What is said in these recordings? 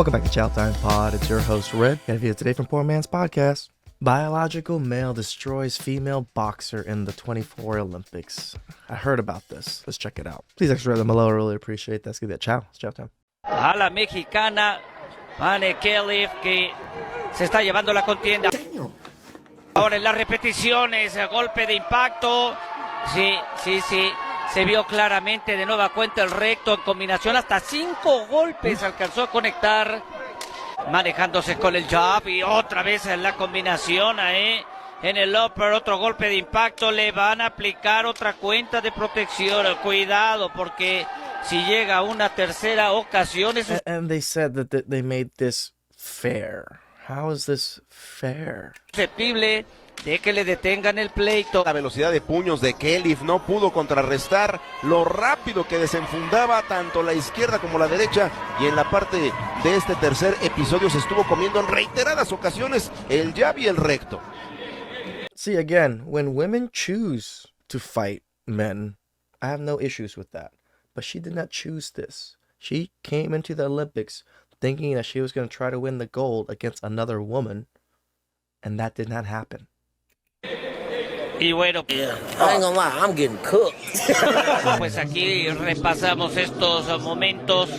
Welcome back to Chow Time Pod. It's your host, Red. Got a video today from Poor Man's Podcast. Biological male destroys female boxer in the 24 Olympics. I heard about this. Let's check it out. Please extra them below. I really appreciate that. Let's give that chow. It's chow time. A la mexicana, Anne Kelly, que se está llevando la contienda. Ahora en las repeticiones, golpe de impacto. Sí. Se vio claramente de nueva cuenta el recto en combinación. Hasta 5 golpes alcanzó a conectar. Manejándose con el jab y otra vez en la combinación ahí. En el upper, otro golpe de impacto. Le van a aplicar otra cuenta de protección. Cuidado, porque si llega a una tercera ocasión... And they said that they made this fair. How is this fair? Susceptible de que le detengan el pleito. La velocidad de puños de Kelly no pudo contrarrestar lo rápido que desenfundaba tanto la izquierda como la derecha, y en la parte de este tercer episodio se estuvo comiendo en reiteradas ocasiones el jab y el recto. See, again, when women choose to fight men, I have no issues with that. But she did not choose this. She came into the Olympics thinking that she was going to try to win the gold against another woman, and that did not happen. Y bueno, I ain't gonna lie, I'm getting cooked. Pues aquí repasamos estos momentos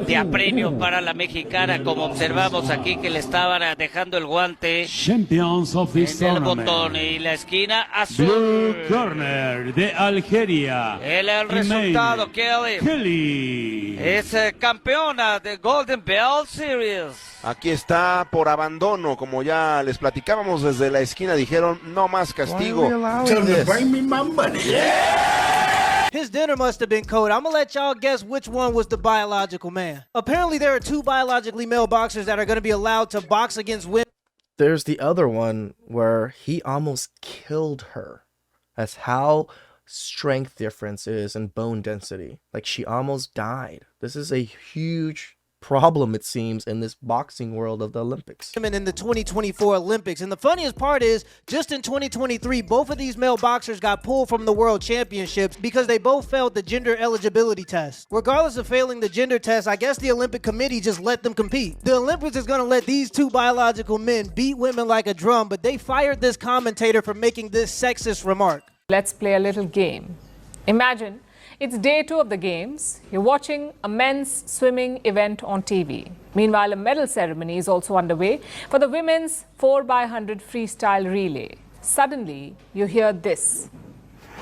de apremio para la mexicana, como observamos aquí que le estaban dejando el guante Champions of this en el tournament. botón y la esquina azul. Blue corner de Algeria. El resultado, Kelly es campeona de Golden Bell Series. Aquí está por abandono, como ya les platicábamos desde la esquina, dijeron no más castigo. Bring me my money. His dinner must have been cold. I'm gonna let y'all guess which one was the biological man. Apparently there are 2 biologically male boxers that are gonna be allowed to box against women. There's the other one where he almost killed her. That's how strength difference is and bone density. Like, she almost died. This is a huge problem, it seems, in this boxing world of the Olympics. In the 2024 Olympics. And the funniest part is, just in 2023, both of these male boxers got pulled from the world championships because they both failed the gender eligibility test. Regardless of failing the gender test, I guess the Olympic Committee just let them compete. The Olympics is gonna let these 2 biological men beat women like a drum, but they fired this commentator for making this sexist remark. Let's play a little game. Imagine it's day 2 of the games. You're watching a men's swimming event on TV. Meanwhile, a medal ceremony is also underway for the women's 4x100 freestyle relay. Suddenly, you hear this.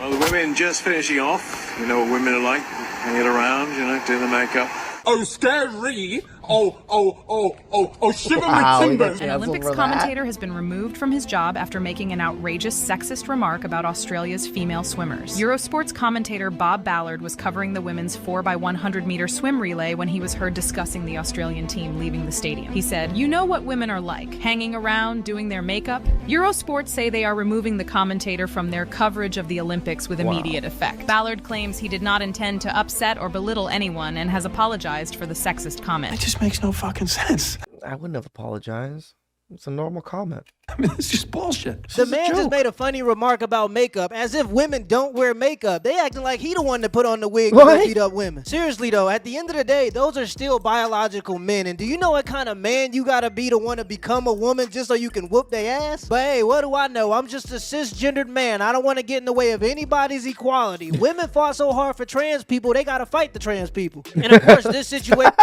Well, the women just finishing off. You know what women are like, hanging around, doing the makeup. Oh, scary. Shiver Wow, my we got timbers. An Olympics commentator has been removed from his job after making an outrageous sexist remark about Australia's female swimmers. Eurosport's commentator Bob Ballard was covering the women's 4x100 meter swim relay when he was heard discussing the Australian team leaving the stadium. He said, "You know what women are like, hanging around, doing their makeup?" Eurosport say they are removing the commentator from their coverage of the Olympics with immediate effect. Ballard claims he did not intend to upset or belittle anyone and has apologized for the sexist comment. It just makes no fucking sense. I wouldn't have apologized. It's a normal comment. I mean, it's just bullshit. The man just made a funny remark about makeup, as if women don't wear makeup. They acting like he the one that put on the wig to beat up women. Seriously though, at the end of the day, those are still biological men. And do you know what kind of man you gotta be to want to become a woman just so you can whoop their ass? But hey, what do I know? I'm just a cisgendered man. I don't want to get in the way of anybody's equality. Women fought so hard for trans people, they gotta fight the trans people. And of course, this situation...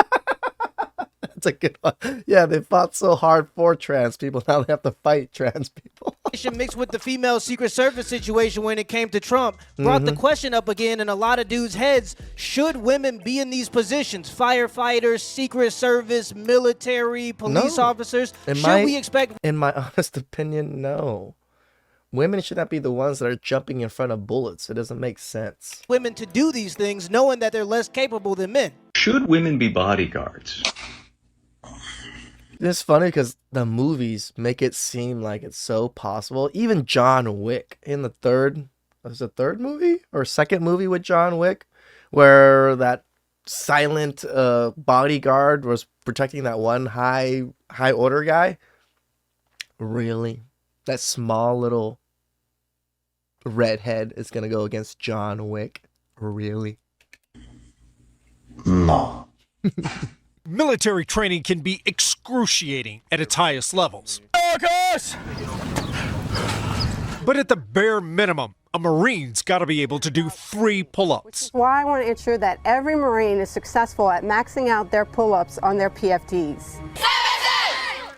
That's a good one. Yeah, they fought so hard for trans people. Now they have to fight trans people. Mixed with the female Secret Service situation when it came to Trump brought the question up again in a lot of dudes' heads. Should women be in these positions? Firefighters, Secret Service, military, police officers? Should we expect... In my honest opinion, no. Women should not be the ones that are jumping in front of bullets. It doesn't make sense. Women to do these things knowing that they're less capable than men. Should women be bodyguards? It's funny because the movies make it seem like it's so possible. Even John Wick in the third movie or second movie with John Wick, where that silent bodyguard was protecting that one high order guy. Really? That small little redhead is gonna go against John Wick? Really? No. Military training can be excruciating at its highest levels. But at the bare minimum, a Marine's got to be able to do 3 pull-ups. Why I want to ensure that every Marine is successful at maxing out their pull-ups on their PFDs.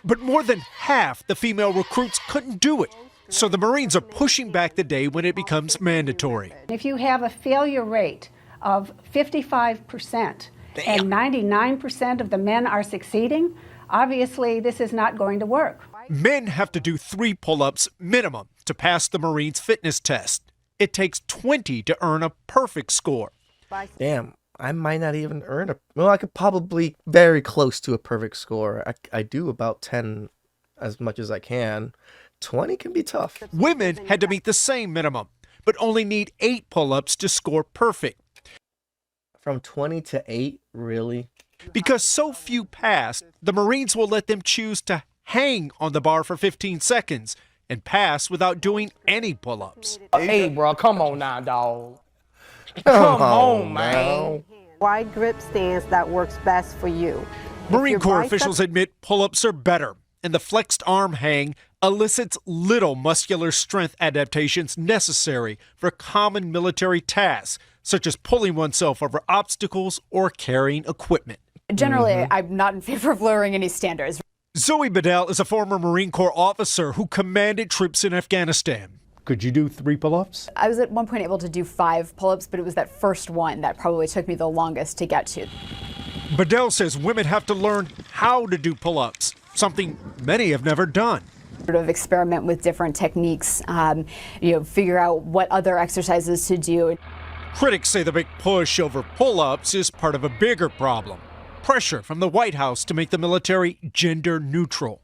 But more than half the female recruits couldn't do it. So the Marines are pushing back the day when it becomes mandatory. If you have a failure rate of 55% and 99% of the men are succeeding, obviously this is not going to work. Men have to do 3 pull-ups minimum to pass the Marines fitness test. It takes 20 to earn a perfect score. Damn, I might not even earn a... Well, I could probably very close to a perfect score. I do about 10 as much as I can. 20 can be tough. Women had to meet the same minimum, but only need 8 pull-ups to score perfect. From 20 to 8, really? Because so few passed, the Marines will let them choose to hang on the bar for 15 seconds and pass without doing any pull-ups. Hey, bro, come on now, dog. Come on, man. Wide grip stance that works best for you. Marine Corps officials admit pull-ups are better, and the flexed arm hang elicits little muscular strength adaptations necessary for common military tasks, such as pulling oneself over obstacles or carrying equipment. Generally, I'm not in favor of lowering any standards. Zoe Bedell is a former Marine Corps officer who commanded troops in Afghanistan. Could you do 3 pull-ups? I was at one point able to do 5 pull-ups, but it was that first one that probably took me the longest to get to. Bedell says women have to learn how to do pull-ups, something many have never done. Sort of experiment with different techniques, figure out what other exercises to do. Critics say the big push over pull-ups is part of a bigger problem. Pressure from the White House to make the military gender neutral.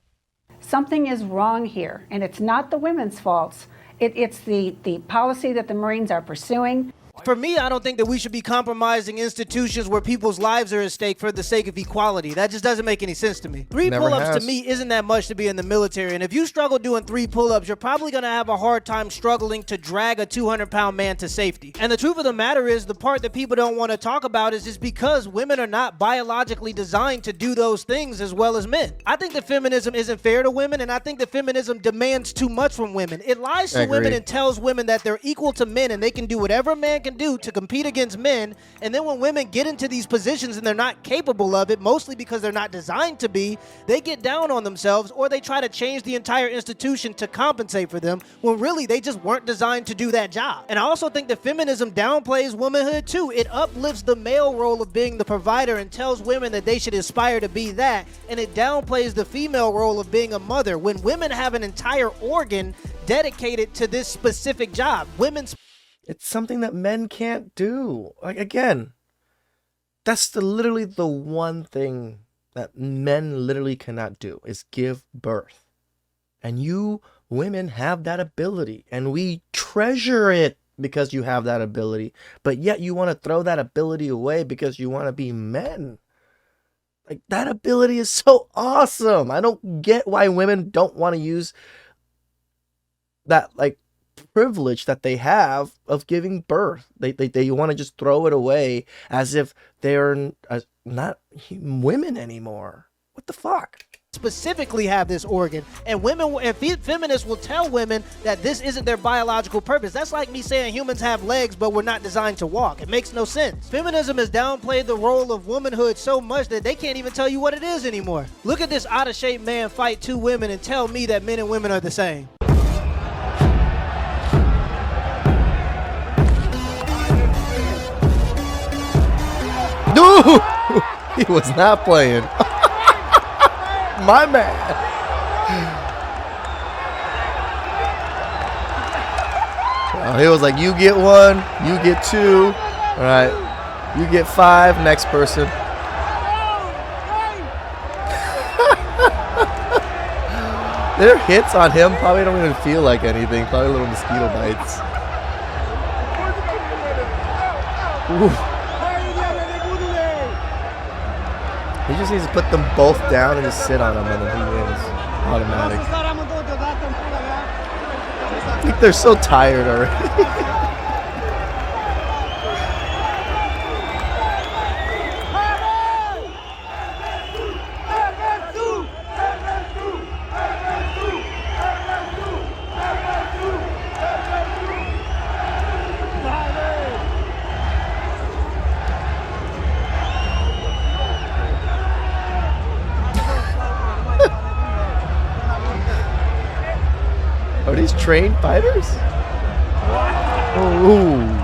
Something is wrong here, and it's not the women's faults. It's the policy that the Marines are pursuing. For me, I don't think that we should be compromising institutions where people's lives are at stake for the sake of equality. That just doesn't make any sense to me. 3 pull-ups to me isn't that much to be in the military. And if you struggle doing 3 pull-ups, you're probably going to have a hard time struggling to drag a 200-pound man to safety. And the truth of the matter is, the part that people don't want to talk about is just because women are not biologically designed to do those things as well as men. I think that feminism isn't fair to women, and I think that feminism demands too much from women. It lies to women and tells women that they're equal to men and they can do whatever a man can do to compete against men, and then when women get into these positions and they're not capable of it, mostly because they're not designed to be, they get down on themselves or they try to change the entire institution to compensate for them when really they just weren't designed to do that job. And I also think that feminism downplays womanhood too. It uplifts the male role of being the provider and tells women that they should aspire to be that, and it downplays the female role of being a mother when women have an entire organ dedicated to this specific job. It's something that men can't do. Like, again, that's literally the one thing that men literally cannot do is give birth. And you women have that ability, and we treasure it because you have that ability. But yet you want to throw that ability away because you want to be men. Like, that ability is so awesome. I don't get why women don't want to use that, like, privilege that they have of giving birth. They want to just throw it away as if they're not women anymore. What the fuck? Specifically have this organ, and feminists will tell women that this isn't their biological purpose. That's like me saying humans have legs but we're not designed to walk. It makes no sense. Feminism has downplayed the role of womanhood so much that they can't even tell you what it is anymore. Look at this out of shape man fight 2 women and tell me that men and women are the same. Dude, he was not playing. My man. He was like, you get 1, you get 2. All right, you get 5. Next person. Their hits on him probably don't even feel like anything. Probably little mosquito bites. Ooh. He just needs to put them both down and just sit on them, and then he wins. Automatic. I think they're so tired already. these trained fighters? Ooh.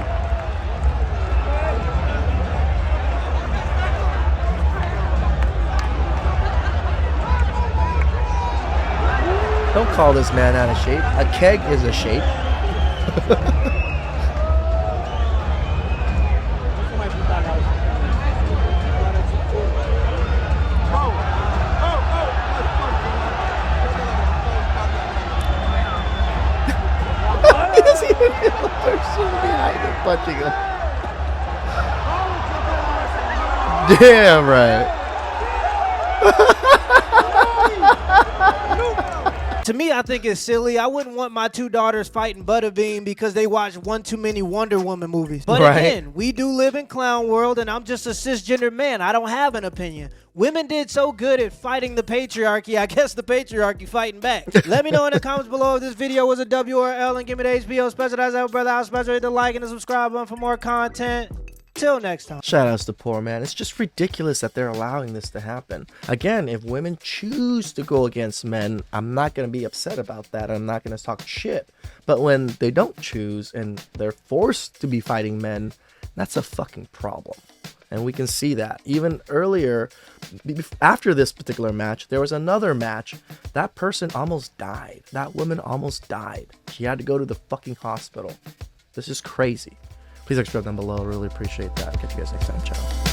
Don't call this man out of shape. A keg is a shape. He doesn't even feel the person behind him punching him. Damn right. To me, I think it's silly. I wouldn't want my 2 daughters fighting Butterbean because they watched one too many Wonder Woman movies. But again, we do live in clown world, and I'm just a cisgender man. I don't have an opinion. Women did so good at fighting the patriarchy. I guess the patriarchy fighting back. Let me know in the comments below if this video was a W or L, and give me the HBO special. That's our brother. I'll special hit the like and the subscribe button for more content. Till next time. Shout outs to poor man. It's just ridiculous that they're allowing this to happen. Again, if women choose to go against men, I'm not going to be upset about that. I'm not going to talk shit. But when they don't choose and they're forced to be fighting men, that's a fucking problem. And we can see that. Even earlier, after this particular match, there was another match. That person almost died. That woman almost died. She had to go to the fucking hospital. This is crazy. Please subscribe down below. Really appreciate that. Catch you guys next time. Ciao.